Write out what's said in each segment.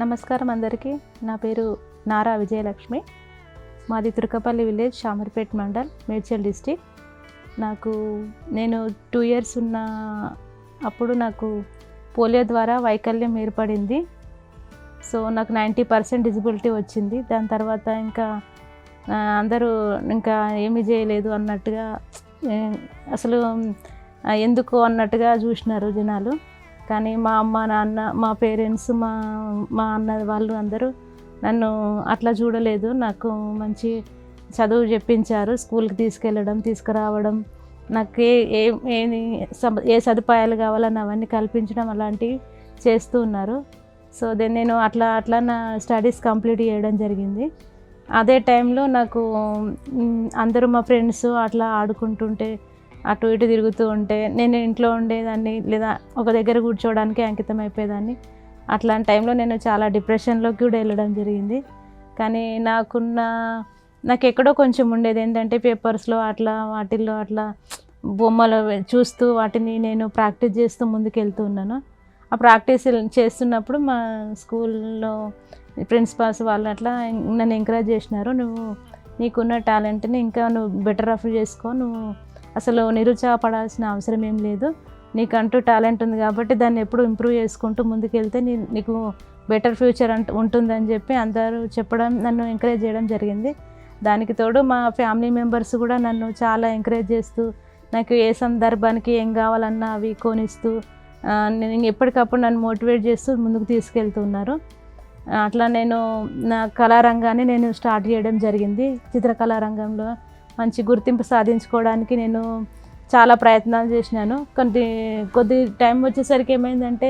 నమస్కారం అందరికీ. నా పేరు నారా విజయలక్ష్మి. మాది తుర్కపల్లి విలేజ్, షామర్పేట్ మండల్, మేడ్చల్ డిస్టిక్. నేను 2 years ఉన్న అప్పుడు నాకు పోలియో ద్వారా వైకల్యం ఏర్పడింది. సో నాకు 90% డిజబిలిటీ వచ్చింది. దాని తర్వాత ఇంకా అందరూ ఇంకా ఏమీ చేయలేదు అన్నట్టుగా, అసలు ఎందుకు అన్నట్టుగా చూసినారు జనాలు. కానీ మా అమ్మ నాన్న, మా పేరెంట్స్, మా అన్న వాళ్ళు అందరూ నన్ను అట్లా చూడలేదు. నాకు మంచి చదువు చెప్పించారు. స్కూల్కి తీసుకెళ్ళడం, తీసుకురావడం, నాకు ఏ సదుపాయాలు కావాలని అవన్నీ కల్పించడం అలాంటివి చేస్తూ ఉన్నారు. సో నేను అట్లా నా స్టడీస్ కంప్లీట్ చేయడం జరిగింది. అదే టైంలో నాకు అందరూ మా ఫ్రెండ్స్ అట్లా ఆడుకుంటుంటే, అటు ఇటు తిరుగుతూ ఉంటే నేను ఇంట్లో ఉండేదాన్ని, లేదా ఒక దగ్గర కూర్చోవడానికి అంకితం అయిపోయేదాన్ని. అట్లాంటి టైంలో నేను చాలా డిప్రెషన్లోకి కూడా వెళ్ళడం జరిగింది. కానీ నాకు ఎక్కడో కొంచెం ఉండేది ఏంటంటే, పేపర్స్లో వాటిల్లో బొమ్మలు చూస్తూ వాటిని నేను ప్రాక్టీస్ చేస్తూ ముందుకు వెళ్తూ ఉన్నాను. ఆ ప్రాక్టీస్ చేస్తున్నప్పుడు మా స్కూల్లో ప్రిన్సిపాల్స్ వాళ్ళు అట్లా నన్ను ఎంకరేజ్ చేసినారు. నీకున్న టాలెంట్ని ఇంకా నువ్వు బెటర్ ఆఫ్ చేసుకో, నువ్వు అసలు నిరుత్సాహపడాల్సిన అవసరం ఏం లేదు, నీకంటూ టాలెంట్ ఉంది కాబట్టి దాన్ని ఎప్పుడు ఇంప్రూవ్ చేసుకుంటూ ముందుకెళ్తే నీకు బెటర్ ఫ్యూచర్ ఉంటుందని చెప్పి అందరూ చెప్పడం, నన్ను ఎంకరేజ్ చేయడం జరిగింది. దానికి తోడు మా ఫ్యామిలీ మెంబర్స్ కూడా నన్ను చాలా ఎంకరేజ్ చేస్తూ, నాకు ఏ సందర్భానికి ఏం కావాలన్నా అవి కొనిస్తూ, నేను ఎప్పటికప్పుడు నన్ను మోటివేట్ చేస్తూ ముందుకు తీసుకెళ్తున్నారు. అట్లా నేను నా కళారంగాన్ని నేను స్టార్ట్ చేయడం జరిగింది. చిత్రకళా రంగంలో మంచి గుర్తింపు సాధించుకోవడానికి నేను చాలా ప్రయత్నాలు చేసినాను. కొద్ది టైం వచ్చేసరికి ఏమైందంటే,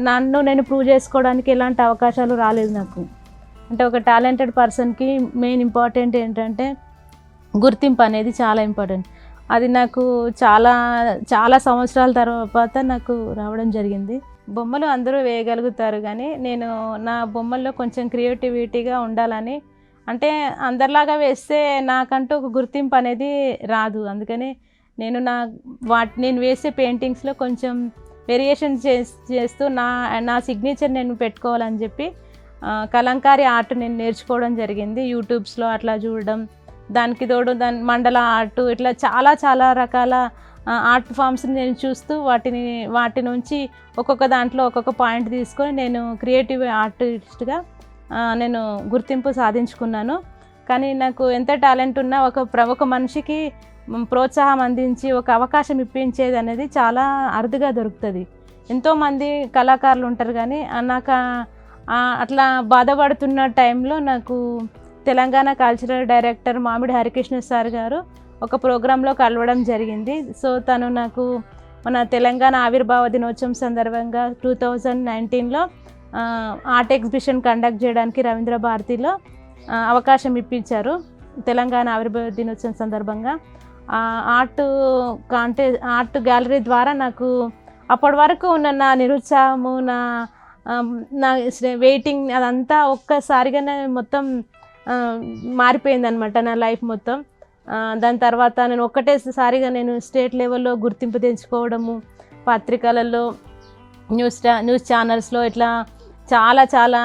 నన్ను నేను ప్రూవ్ చేసుకోవడానికి ఎలాంటి అవకాశాలు రాలేదు నాకు. అంటే ఒక టాలెంటెడ్ పర్సన్కి మెయిన్ ఇంపార్టెంట్ ఏంటంటే గుర్తింపు అనేది చాలా ఇంపార్టెంట్. అది నాకు చాలా చాలా సంవత్సరాల తర్వాత నాకు రావడం జరిగింది. బొమ్మలు అందరూ వేయగలుగుతారు, కానీ నేను నా బొమ్మల్లో కొంచెం క్రియేటివిటీగా ఉండాలని, అంటే అందరిలాగా వేస్తే నాకంటూ ఒక గుర్తింపు అనేది రాదు. అందుకని నేను వేసే పెయింటింగ్స్లో కొంచెం వేరియేషన్ చేస్తూ నా సిగ్నేచర్ నేను పెట్టుకోవాలని చెప్పి కలంకారీ ఆర్ట్ నేను నేర్చుకోవడం జరిగింది. యూట్యూబ్స్లో అట్లా చూడడం, దానికి తోడు మండల ఆర్ట్, ఇట్లా చాలా చాలా రకాల ఆర్ట్ ఫామ్స్ని నేను చూస్తూ వాటి నుంచి ఒక్కొక్క దాంట్లో ఒక్కొక్క పాయింట్ తీసుకొని నేను క్రియేటివ్ ఆర్టిస్ట్గా నేను గుర్తింపు సాధించుకున్నాను. కానీ నాకు ఎంత టాలెంట్ ఉన్నా ఒక మనిషికి ప్రోత్సాహం అందించి ఒక అవకాశం ఇప్పించేది అనేది చాలా అరుదుగా దొరుకుతుంది. ఎంతోమంది కళాకారులు ఉంటారు, కానీ నాకు అట్లా బాధపడుతున్న టైంలో నాకు తెలంగాణ కల్చరల్ డైరెక్టర్ మామిడి హరికృష్ణ సార్ గారు ఒక ప్రోగ్రాంలో కలవడం జరిగింది. సో తను నాకు మన తెలంగాణ ఆవిర్భావ దినోత్సవం సందర్భంగా 2019లో ఆర్ట్ ఎగ్జిబిషన్ కండక్ట్ చేయడానికి రవీంద్ర భారతిలో అవకాశం ఇప్పించారు. తెలంగాణ ఆవిర్భావ దినోత్సవం సందర్భంగా ఆర్ట్ గ్యాలరీ ద్వారా నాకు అప్పటి వరకు ఉన్న నా నిరుత్సాహము, నా వెయిటింగ్, అదంతా ఒక్కసారిగానే మొత్తం మారిపోయిందనమాట నా లైఫ్ మొత్తం. దాని తర్వాత నేను ఒక్కటేసారిగా స్టేట్ లెవెల్లో గుర్తింపు తెచ్చుకోవడము, పత్రికలలో, న్యూస్ ఛానల్స్లో ఇట్లా చాలా చాలా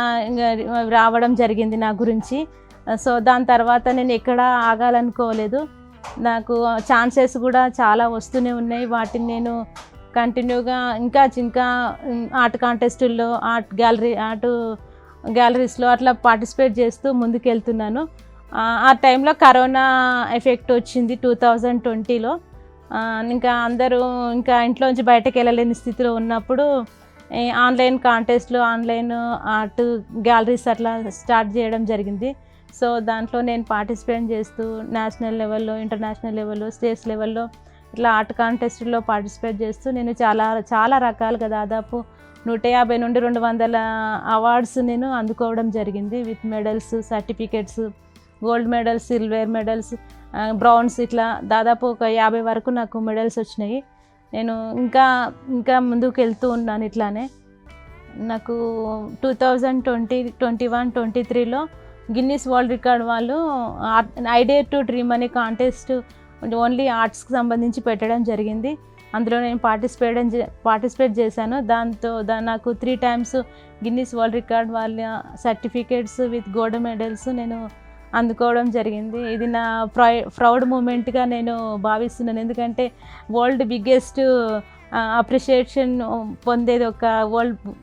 రావడం జరిగింది నా గురించి. సో దాని తర్వాత నేను ఎక్కడ ఆగాలనుకోలేదు. నాకు ఛాన్సెస్ కూడా చాలా వస్తూనే ఉన్నాయి. వాటిని నేను కంటిన్యూగా ఇంకా ఆర్ట్ కాంటెస్టుల్లో, ఆర్ట్ గ్యాలరీస్లో అట్లా పార్టిసిపేట్ చేస్తూ ముందుకెళ్తున్నాను. ఆ టైంలో కరోనా ఎఫెక్ట్ వచ్చింది 2020లో. ఇంకా అందరూ ఇంట్లోంచి బయటకు వెళ్ళలేని స్థితిలో ఉన్నప్పుడు ఆన్లైన్ కాంటెస్ట్లు, ఆన్లైన్ ఆర్ట్ గ్యాలరీస్ అట్లా స్టార్ట్ చేయడం జరిగింది. సో దాంట్లో నేను పార్టిసిపేట్ చేస్తూ నేషనల్ లెవెల్లో, ఇంటర్నేషనల్ లెవెల్లో, స్టేట్స్ లెవెల్లో ఇట్లా ఆర్ట్ కాంటెస్ట్లో పార్టిసిపేట్ చేస్తూ నేను చాలా చాలా రకాలుగా దాదాపు 150 నుండి 200 అవార్డ్స్ నేను అందుకోవడం జరిగింది. With medals, certificates, gold medals, silver medals, browns, ఇట్లా దాదాపు ఒక 50 వరకు నాకు మెడల్స్ వచ్చినాయి. నేను ఇంకా ముందుకు వెళ్తూ ఉన్నాను. ఇట్లానే నాకు 2020, 21, 23లో గిన్నీస్ వరల్డ్ రికార్డ్ వాళ్ళు ఐ డేర్ టు డ్రీమ్ అనే కాంటెస్ట్ ఓన్లీ ఆర్ట్స్కి సంబంధించి పెట్టడం జరిగింది. అందులో నేను పార్టిసిపేట్ చేశాను. నాకు 3 టైమ్స్ గిన్నీస్ వరల్డ్ రికార్డ్ వాళ్ళ సర్టిఫికేట్స్ విత్ గోల్డ్ మెడల్స్ నేను అందుకోవడం జరిగింది. ఇది నా ప్రౌడ్ మూమెంట్గా నేను భావిస్తున్నాను. ఎందుకంటే వరల్డ్ బిగ్గెస్ట్ అప్రిషియేషన్ పొందేది ఒక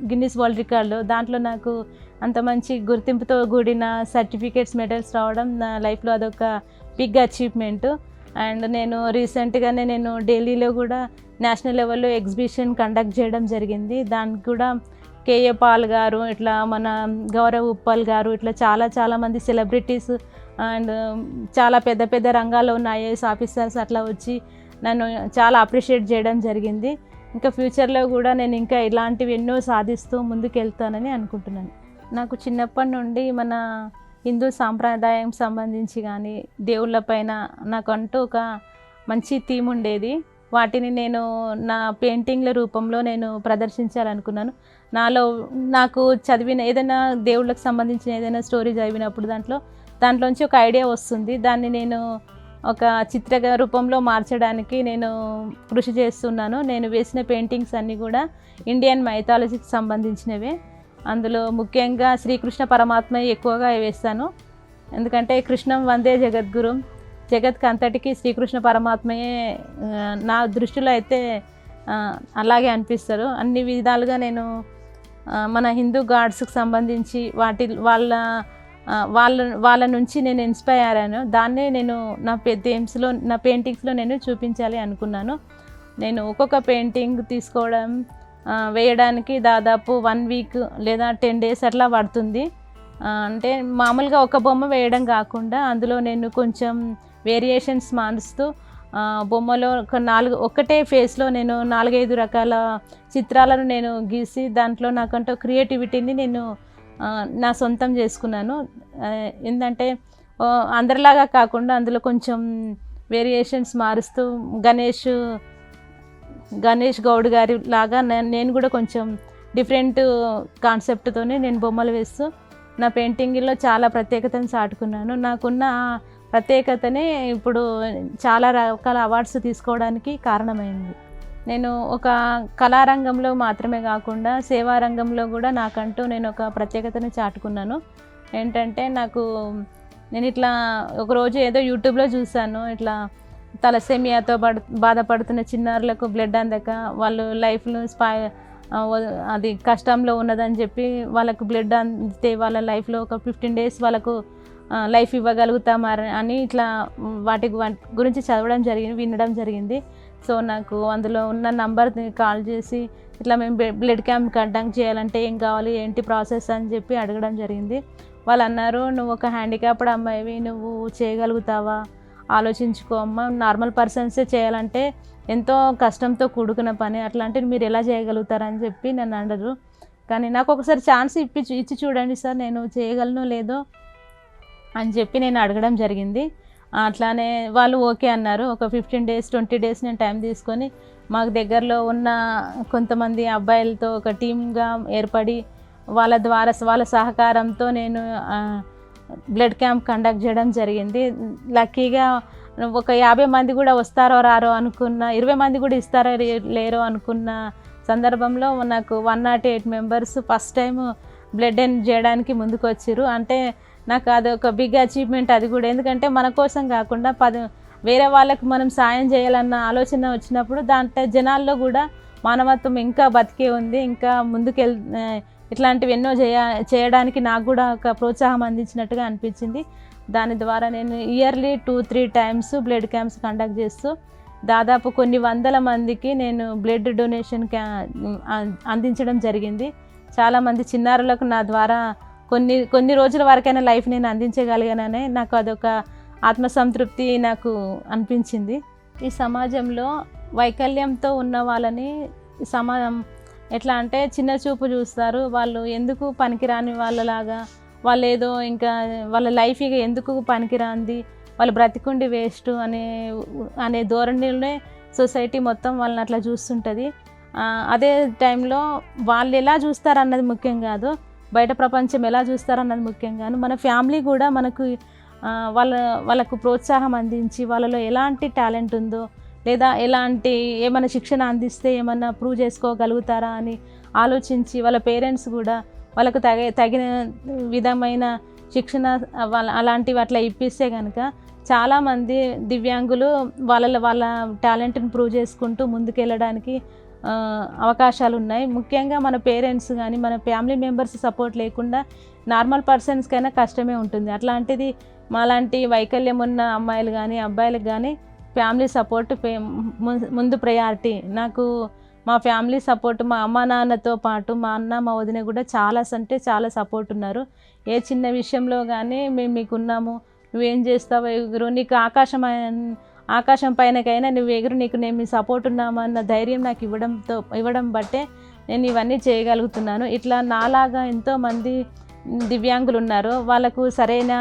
గిన్నీస్ వరల్డ్ రికార్డులో. దాంట్లో నాకు అంత మంచి గుర్తింపుతో కూడిన సర్టిఫికేట్స్, మెడల్స్ రావడం నా లైఫ్లో అదొక బిగ్ అచీవ్మెంట్. అండ్ నేను రీసెంట్గానే ఢిల్లీలో కూడా నేషనల్ లెవెల్లో ఎగ్జిబిషన్ కండక్ట్ చేయడం జరిగింది. దానికి కూడా కేఏ పాల్ గారు, ఇట్లా మన గౌరవ్ ఉప్పల్ గారు, ఇట్లా చాలా మంది సెలబ్రిటీస్ అండ్ చాలా పెద్ద పెద్ద రంగాల్లో ఉన్న ఐఏఎస్ ఆఫీసర్స్ అట్లా వచ్చి నన్ను చాలా అప్రిషియేట్ చేయడం జరిగింది. ఇంకా ఫ్యూచర్లో కూడా నేను ఇంకా ఇలాంటివి ఎన్నో సాధిస్తూ ముందుకు వెళ్తానని అనుకుంటున్నాను. నాకు చిన్నప్పటి నుండి మన హిందూ సాంప్రదాయం సంబంధించి కానీ దేవుళ్ళపైన నాకంటూ ఒక మంచి థీమ్ ఉండేది. వాటిని నేను నా పెయింటింగ్ల రూపంలో నేను ప్రదర్శించాలనుకున్నాను. నాకు చదివిన ఏదైనా దేవుళ్ళకి సంబంధించిన ఏదైనా స్టోరీ చదివినప్పుడు దాంట్లోంచి ఒక ఐడియా వస్తుంది. దాన్ని నేను ఒక చిత్ర రూపంలో మార్చడానికి నేను కృషి చేస్తున్నాను. నేను వేసిన పెయింటింగ్స్ అన్నీ కూడా ఇండియన్ మైథాలజీకి సంబంధించినవే. అందులో ముఖ్యంగా శ్రీకృష్ణ పరమాత్మ ఎక్కువగా వేస్తాను. ఎందుకంటే కృష్ణం వందే జగద్గురు, జగత్కి అంతటికీ శ్రీకృష్ణ పరమాత్మయే నా దృష్టిలో అయితే అలాగే అనిపిస్తారు. అన్ని విధాలుగా నేను మన హిందూ గాడ్స్కి సంబంధించి వాళ్ళ నుంచి నేను ఇన్స్పైర్ అయ్యాను. దాన్నే నేను నా పెయింటింగ్స్లో నేను చూపించాలి అనుకున్నాను. నేను ఒక్కొక్క పెయింటింగ్ వేయడానికి దాదాపు 1 వీక్ లేదా 10 డేస్ అట్లా పడుతుంది. అంటే మామూలుగా ఒక బొమ్మ వేయడం కాకుండా అందులో నేను కొంచెం వేరియేషన్స్ మారుస్తూ బొమ్మలో ఒకటే ఫేస్లో నేను 4-5 రకాల చిత్రాలను నేను గీసి దాంట్లో నాకంటూ క్రియేటివిటీని నేను నా సొంతం చేసుకున్నాను. ఏంటంటే అందరిలాగా కాకుండా అందులో కొంచెం వేరియేషన్స్ మారుస్తూ గణేష్ గౌడ్ గారి లాగా నేను కూడా కొంచెం డిఫరెంట్ కాన్సెప్ట్తోనే నేను బొమ్మలు వేస్తూ నా పెయింటింగ్లో చాలా ప్రత్యేకతను చాటుకున్నాను. నాకున్న ప్రత్యేకతనే ఇప్పుడు చాలా రకాల అవార్డ్స్ తీసుకోవడానికి కారణమైంది. నేను ఒక కళారంగంలో మాత్రమే కాకుండా సేవారంగంలో కూడా నాకంటూ నేను ఒక ప్రత్యేకతను చాటుకున్నాను. ఏంటంటే నేను ఇట్లా ఒకరోజు ఏదో యూట్యూబ్లో చూశాను, ఇట్లా తలసేమియాతో బాధపడుతున్న చిన్నారులకు బ్లడ్ అందక వాళ్ళు లైఫ్ను అది కష్టంలో ఉన్నదని చెప్పి వాళ్ళకు బ్లడ్ అందితే వాళ్ళ లైఫ్లో ఒక 15 డేస్ వాళ్ళకు లైఫ్ ఇవ్వగలుగుతామని ఇట్లా వాటి గురించి వినడం జరిగింది. సో నాకు అందులో ఉన్న నంబర్ని కాల్ చేసి ఇట్లా మేము బ్లడ్ క్యాంప్ కండక్ట్ చేయాలంటే ఏం కావాలి, ఏంటి ప్రాసెస్ అని చెప్పి అడగడం జరిగింది. వాళ్ళు అన్నారు, నువ్వు ఒక హ్యాండిక్యాప్డ్ అమ్మాయివి, నువ్వు చేయగలుగుతావా, ఆలోచించుకో అమ్మ, నార్మల్ పర్సన్సే చేయాలంటే ఎంతో కష్టంతో కూడుకున్న పని, అట్లాంటివి మీరు ఎలా చేయగలుగుతారని చెప్పి నన్ను అన్నారు. కానీ నాకు ఒకసారి ఛాన్స్ ఇచ్చి చూడండి సార్, నేను చేయగలను లేదో అని చెప్పి నేను అడగడం జరిగింది. అట్లానే వాళ్ళు ఓకే అన్నారు. ఒక 15 డేస్ 20 డేస్ నేను టైం తీసుకొని మాకు దగ్గరలో ఉన్న కొంతమంది అబ్బాయిలతో ఒక టీమ్గా ఏర్పడి వాళ్ళ సహకారంతో నేను బ్లడ్ క్యాంప్ కండక్ట్ చేయడం జరిగింది. లక్కీగా ఒక 50 మంది కూడా వస్తారో రారో అనుకున్న, 20 మంది కూడా ఇస్తారో లేరో అనుకున్న సందర్భంలో నాకు 108 మెంబర్స్ ఫస్ట్ టైం బ్లడ్ చేయడానికి ముందుకు వచ్చారు. అంటే నాకు అది ఒక బిగ్ అచీవ్మెంట్ అది కూడా. ఎందుకంటే మన కోసం కాకుండా వేరే వాళ్ళకి మనం సాయం చేయాలన్న ఆలోచన వచ్చినప్పుడు దాంట్లో జనాల్లో కూడా మానవత్వం ఇంకా బతికే ఉంది, ఇంకా ఇట్లాంటివి ఎన్నో చేయడానికి నాకు కూడా ఒక ప్రోత్సాహం అందించినట్టుగా అనిపించింది. దాని ద్వారా నేను yearly 2-3 times blood camps conduct చేస్తూ దాదాపు కొన్ని వందల మందికి నేను బ్లడ్ డొనేషన్ అందించడం జరిగింది. చాలామంది చిన్నారులకు నా ద్వారా కొన్ని రోజుల వరకైనా లైఫ్ నేను అందించగలిగాననే నాకు అదొక ఆత్మసంతృప్తి నాకు అనిపించింది. ఈ సమాజంలో వైకల్యంతో ఉన్న వాళ్ళని సమాజం ఎట్లా అంటే చిన్న చూపు చూస్తారు. వాళ్ళు ఎందుకు పనికిరాని వాళ్ళలాగా, వాళ్ళు ఏదో ఇంకా వాళ్ళ లైఫ్ ఇక ఎందుకు పనికిరాంది, వాళ్ళు బ్రతికుండి వేస్ట్ అనే ధోరణిలోనే సొసైటీ మొత్తం వాళ్ళని అట్లా చూస్తుంటుంది. అదే టైంలో వాళ్ళు ఎలా చూస్తారన్నది ముఖ్యం కాదు, బయట ప్రపంచం ఎలా చూస్తారన్నది ముఖ్యం కాదు. మన ఫ్యామిలీ కూడా మనకు వాళ్ళకు ప్రోత్సాహం అందించి వాళ్ళలో ఎలాంటి టాలెంట్ ఉందో, లేదా ఎలాంటి ఏమైనా శిక్షణ అందిస్తే ఏమన్నా ప్రూవ్ చేసుకోగలుగుతారా అని ఆలోచించి వాళ్ళ పేరెంట్స్ కూడా వాళ్ళకు తగిన విధమైన శిక్షణ అలాంటివి అట్లా ఇప్పిస్తే కనుక చాలామంది దివ్యాంగులు వాళ్ళ టాలెంట్ని ప్రూవ్ చేసుకుంటూ ముందుకెళ్ళడానికి అవకాశాలు ఉన్నాయి. ముఖ్యంగా మన పేరెంట్స్ కానీ మన ఫ్యామిలీ మెంబర్స్ సపోర్ట్ లేకుండా నార్మల్ పర్సన్స్కైనా కష్టమే ఉంటుంది. అట్లాంటిది మాలాంటి వైకల్యం ఉన్న అమ్మాయిలు కానీ అబ్బాయిలకు కానీ ఫ్యామిలీ సపోర్ట్ ముందు ప్రయారిటీ. నాకు మా ఫ్యామిలీ సపోర్ట్ మా అమ్మ నాన్నతో పాటు మా అన్న మా వదిన కూడా చాలా సపోర్ట్ ఉన్నారు. ఏ చిన్న విషయంలో కానీ మేము మీకున్నాము, నువ్వేం చేస్తావు ఎగురు, నీకు ఆకాశం పైనకైనా నువ్వు ఎగురు, నేను మీ సపోర్ట్ ఉన్నామన్న ధైర్యం నాకు ఇవ్వడం బట్టే నేను ఇవన్నీ చేయగలుగుతున్నాను. ఇట్లా నాలాగా ఎంతోమంది దివ్యాంగులు ఉన్నారు. వాళ్ళకు సరైన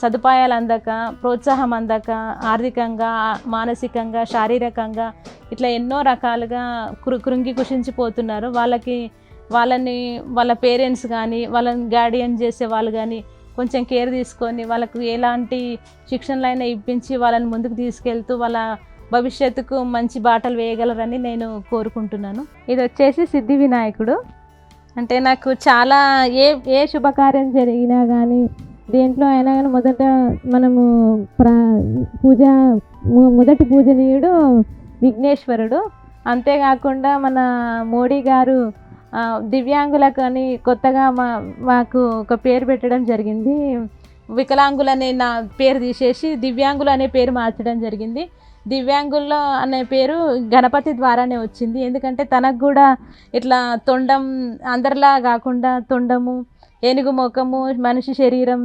సదుపాయాలు అందక, ప్రోత్సాహం అందక, ఆర్థికంగా, మానసికంగా, శారీరకంగా ఇట్లా ఎన్నో రకాలుగా కృంగి కుషించిపోతున్నారు. వాళ్ళని వాళ్ళ పేరెంట్స్ కానీ వాళ్ళని గార్డియన్ చేసే వాళ్ళు కానీ కొంచెం కేర్ తీసుకొని వాళ్ళకు ఎలాంటి శిక్షణలైనా ఇప్పించి వాళ్ళని ముందుకు తీసుకెళ్తూ వాళ్ళ భవిష్యత్తుకు మంచి బాటలు వేయగలరని నేను కోరుకుంటున్నాను. ఇది వచ్చేసి సిద్ధి వినాయకుడు. అంటే నాకు చాలా ఏ శుభకార్యం జరిగినా కానీ దేంట్లో అయినా కానీ మనము మొదటి పూజనీయుడు విఘ్నేశ్వరుడు. అంతేకాకుండా మన మోడీ గారు దివ్యాంగులకు అని కొత్తగా మాకు ఒక పేరు పెట్టడం జరిగింది. వికలాంగులనే నా పేరు తీసేసి దివ్యాంగులు అనే పేరు మార్చడం జరిగింది. దివ్యాంగుల్లో అనే పేరు గణపతి ద్వారానే వచ్చింది. ఎందుకంటే తనకు కూడా ఇట్లా తొండం అందరిలా కాకుండా తొండము, ఏనుగు ముఖము, మనిషి శరీరం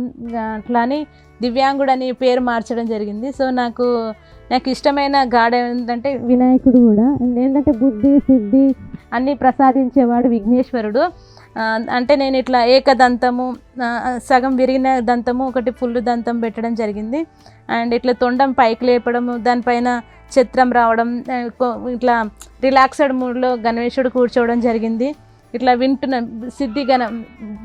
అట్లా అని దివ్యాంగుడు అనే పేరు మార్చడం జరిగింది. సో నాకు ఇష్టమైన గాడ్ ఏంటంటే వినాయకుడు కూడా. ఏంటంటే బుద్ధి సిద్ధి అన్నీ ప్రసాదించేవాడు విఘ్నేశ్వరుడు. అంటే నేను ఇట్లా ఏకదంతము, సగం విరిగిన దంతము, ఒకటి ఫుల్ దంతం పెట్టడం జరిగింది. అండ్ ఇట్లా తొండం పైకి లేపడము, దానిపైన చిత్రం రావడం, ఇట్లా రిలాక్స్డ్ మూడ్లో గణేశుడు కూర్చోవడం జరిగింది. ఇట్లా వింటున్న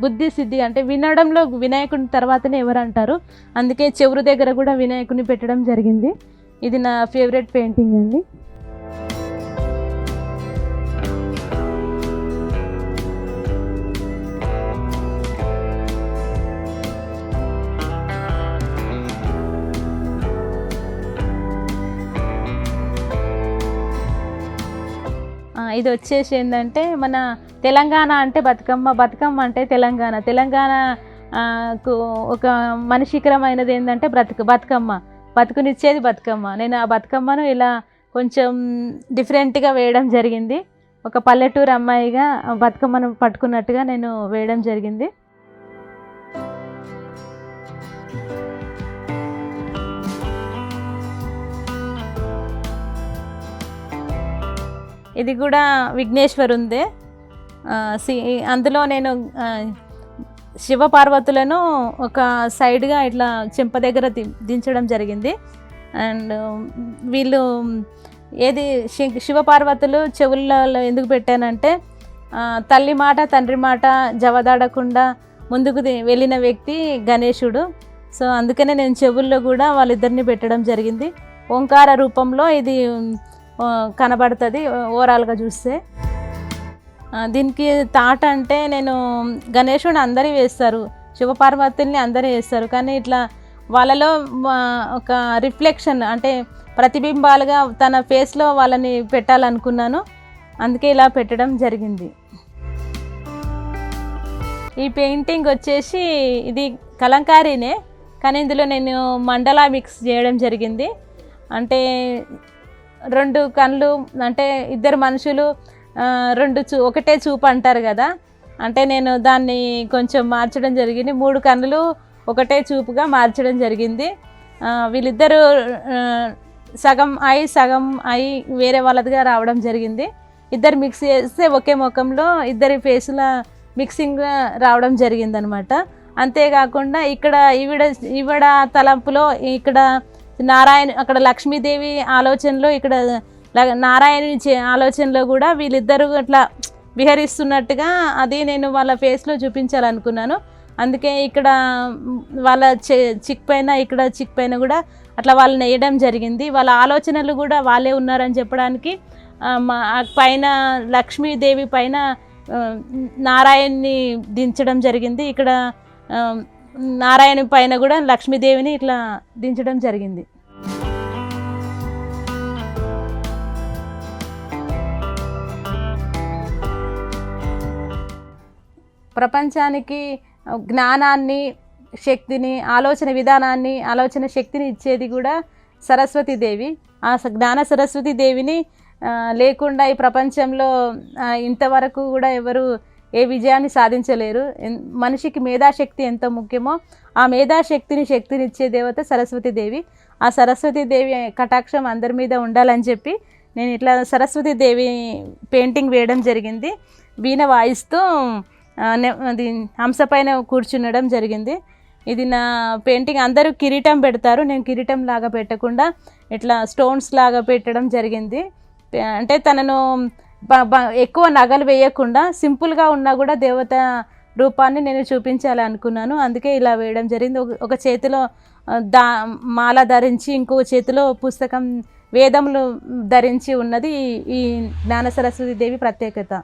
బుద్ధి సిద్ధి అంటే వినడంలో వినాయకుని తర్వాతనే ఎవరు అంటారు, అందుకే చెవురు దగ్గర కూడా వినాయకుని పెట్టడం జరిగింది. ఇది నా ఫేవరెట్ పెయింటింగ్ అండి. ఇది వచ్చేసి ఏంటంటే మన తెలంగాణ అంటే బతుకమ్మ అంటే తెలంగాణకు ఒక మనిషికరమైనది ఏంటంటే బతుకునిచ్చేది బతుకమ్మ. నేను ఆ బతుకమ్మను ఇలా కొంచెం డిఫరెంట్గా వేయడం జరిగింది. ఒక పల్లెటూరు అమ్మాయిగా బతుకమ్మను పట్టుకున్నట్టుగా నేను వేయడం జరిగింది. ఇది కూడా విఘ్నేశ్వరుందే. అందులో నేను శివపార్వతులను ఒక సైడ్గా ఇట్లా చెంప దగ్గర దించడం జరిగింది. అండ్ వీళ్ళు శివపార్వతులు చెవుల్లో ఎందుకు పెట్టానంటే తల్లి మాట తండ్రి మాట జవదాడకుండా ముందుకు వెళ్ళిన వ్యక్తి గణేశుడు. సో అందుకనే నేను చెవుల్లో కూడా వాళ్ళిద్దరిని పెట్టడం జరిగింది. ఓంకార రూపంలో ఇది కనబడుతుంది ఓవరాల్గా చూస్తే. దీనికి తాట అంటే నేను గణేశుడిని అందరూ వేస్తారు, శివపార్వతుల్ని అందరూ వేస్తారు, కానీ ఇట్లా వాళ్ళలో ఒక రిఫ్లెక్షన్ అంటే ప్రతిబింబాలుగా తన ఫేస్లో వాళ్ళని పెట్టాలనుకున్నాను, అందుకే ఇలా పెట్టడం జరిగింది. ఈ పెయింటింగ్ వచ్చేసి ఇది కలంకారీనే, కానీ ఇందులో నేను మండలా మిక్స్ చేయడం జరిగింది. అంటే 2 కళ్ళు అంటే ఇద్దరు మనుషులు ఒకటే చూపు అంటారు కదా, అంటే నేను దాన్ని కొంచెం మార్చడం జరిగింది. 3 కన్నులు ఒకటే చూపుగా మార్చడం జరిగింది. వీళ్ళిద్దరూ సగం ఐ వేరే వాళ్ళదిగా రావడం జరిగింది. ఇద్దరు మిక్స్ చేస్తే ఒకే ముఖంలో ఇద్దరి ఫేసుల మిక్సింగ్గా రావడం జరిగిందనమాట. అంతేకాకుండా ఇక్కడ ఈవిడ తలంపులో ఇక్కడ అక్కడ లక్ష్మీదేవి ఆలోచనలో ఇక్కడ నారాయణి ఆలోచనలో కూడా వీళ్ళిద్దరూ అట్లా విహరిస్తున్నట్టుగా అది నేను వాళ్ళ ఫేస్లో చూపించాలనుకున్నాను. అందుకే ఇక్కడ వాళ్ళ చిక్ పైన ఇక్కడ చిక్ పైన కూడా అట్లా వాళ్ళని వేయడం జరిగింది. వాళ్ళ ఆలోచనలు కూడా వాళ్ళే ఉన్నారని చెప్పడానికి మా పైన లక్ష్మీదేవి పైన నారాయణ్ని దించడం జరిగింది. ఇక్కడ నారాయణ పైన కూడా లక్ష్మీదేవిని ఇట్లా దించడం జరిగింది. ప్రపంచానికి జ్ఞానాన్ని, శక్తిని, ఆలోచన విధానాన్ని, ఆలోచన శక్తిని ఇచ్చేది కూడా సరస్వతీదేవి. ఆ జ్ఞాన సరస్వతీదేవిని లేకుండా ఈ ప్రపంచంలో ఇంతవరకు కూడా ఎవరు ఏ విజయాన్ని సాధించలేరు. మనిషికి మేధాశక్తి ఎంత ముఖ్యమో ఆ మేధాశక్తిని శక్తినిచ్చే దేవత సరస్వతీదేవి. ఆ సరస్వతీదేవి కటాక్షం అందరి మీద ఉండాలని చెప్పి నేను ఇట్లా సరస్వతీదేవి పెయింటింగ్ వేయడం జరిగింది. వీణ వాయిస్తూ అది హంస పైన కూర్చునడం జరిగింది. ఇది నా పెయింటింగ్. అందరూ కిరీటం పెడతారు, నేను కిరీటం లాగా పెట్టకుండా ఇట్లా స్టోన్స్ లాగా పెట్టడం జరిగింది. అంటే తనను ఎక్కువ నగలు వేయకుండా సింపుల్గా ఉన్నా కూడా దేవత రూపాన్ని నేను చూపించాలి అనుకున్నాను. అందుకే ఇలా వేయడం జరిగింది. ఒక చేతిలో మాల ధరించి ఇంకో చేతిలో పుస్తకం వేదములు ధరించి ఉన్నది ఈ జ్ఞాన సరస్వతీదేవి ప్రత్యేకత.